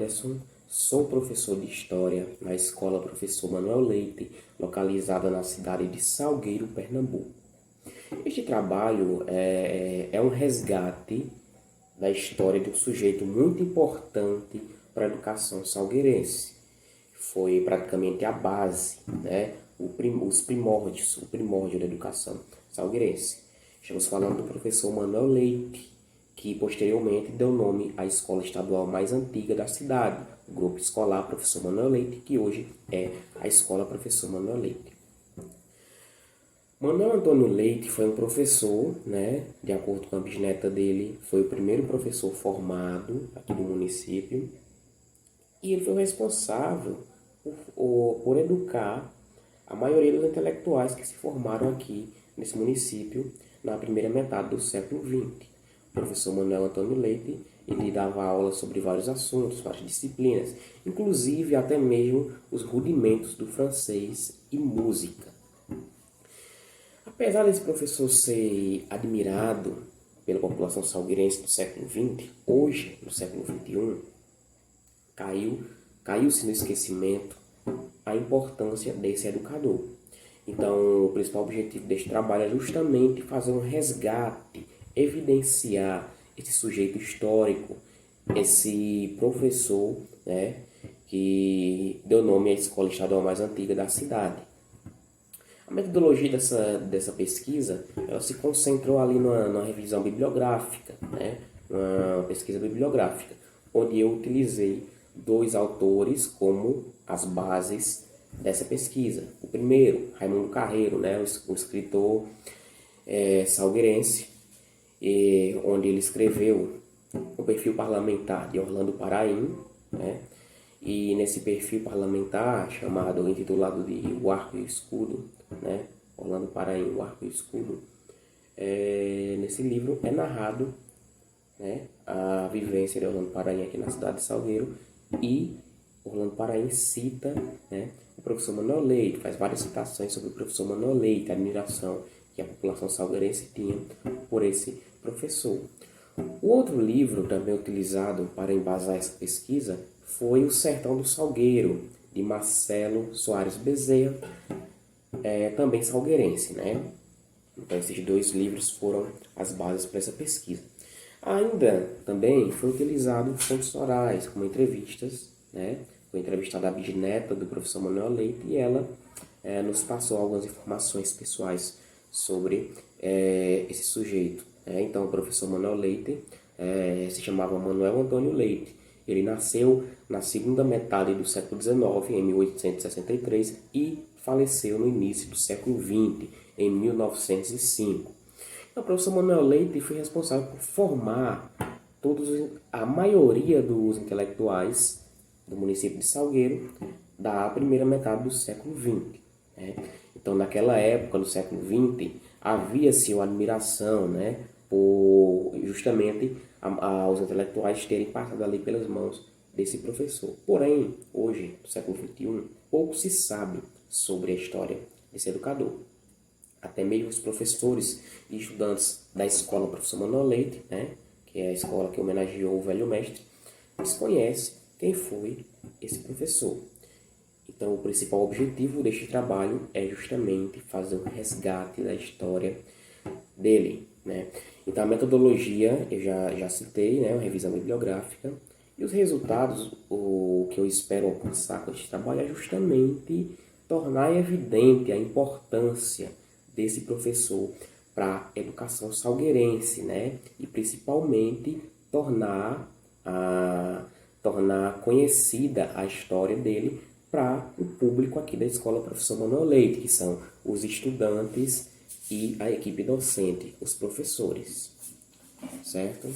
Anderson, sou professor de História na Escola Professor Manuel Leite, localizada na cidade de Salgueiro, Pernambuco. Este trabalho é um resgate da história de um sujeito muito importante para a educação salgueirense. Foi praticamente a base, né? O primórdio da educação salgueirense. Estamos falando do professor Manuel Leite, que posteriormente deu nome à escola estadual mais antiga da cidade, o Grupo Escolar Professor Manuel Leite, que hoje é a Escola Professor Manuel Leite. Manuel Antônio Leite foi um professor, né? De acordo com a bisneta dele, foi o primeiro professor formado aqui do município, e ele foi o responsável por educar a maioria dos intelectuais que se formaram aqui nesse município na primeira metade do século XX. O professor Manuel Antônio Leite, ele dava aula sobre vários assuntos, várias disciplinas, inclusive até mesmo os rudimentos do francês e música. Apesar desse professor ser admirado pela população salgueirense do século XX, hoje, no século XXI, caiu-se no esquecimento a importância desse educador. Então, o principal objetivo deste trabalho é justamente fazer um resgate, evidenciar esse sujeito histórico, esse professor, né, que deu nome à escola estadual mais antiga da cidade. A metodologia dessa pesquisa, ela se concentrou ali numa revisão bibliográfica, né, uma pesquisa bibliográfica, onde eu utilizei dois autores como as bases dessa pesquisa. O primeiro, Raimundo Carreiro, né, um escritor salgueirense, onde ele escreveu o perfil parlamentar de Orlando Paraín, né, e nesse perfil parlamentar, intitulado de O Arco e o Escudo, né, Orlando Paraín, O Arco e o Escudo, nesse livro é narrado, né, a vivência de Orlando Paraín aqui na cidade de Salgueiro, e Orlando Paraín cita, né, o professor Manuel Leite, faz várias citações sobre o professor Manuel Leite, a admiração que a população salgueirense tinha por esse professor. O outro livro também utilizado para embasar essa pesquisa foi O Sertão do Salgueiro, de Marcelo Soares Bezerra, também salgueirense, né? Então, esses dois livros foram as bases para essa pesquisa. Ainda também foi utilizado fontes orais, como entrevistas, né? Foi entrevistada a bisneta do professor Manuel Leite e ela nos passou algumas informações pessoais sobre esse sujeito. Então, o professor Manuel Leite se chamava Manuel Antônio Leite. Ele nasceu na segunda metade do século XIX, em 1863, e faleceu no início do século XX, em 1905. Então, o professor Manuel Leite foi responsável por formar a maioria dos intelectuais do município de Salgueiro da primeira metade do século XX. Né? Então, naquela época, no século XX, havia-se uma admiração, né, por justamente os intelectuais terem passado ali pelas mãos desse professor. Porém, hoje, no século XXI, pouco se sabe sobre a história desse educador. Até mesmo os professores e estudantes da escola Professor Manuel Leite, né, que é a escola que homenageou o velho mestre, desconhecem quem foi esse professor. Então, o principal objetivo deste trabalho é justamente fazer um resgate da história dele, né? Então, a metodologia eu já citei, né, uma revisão bibliográfica, e os resultados, o que eu espero alcançar com este trabalho é justamente tornar evidente a importância desse professor para a educação salgueirense, né? E principalmente tornar conhecida a história dele para o público aqui da Escola Professor Manuel Leite, que são os estudantes e a equipe docente, os professores, certo?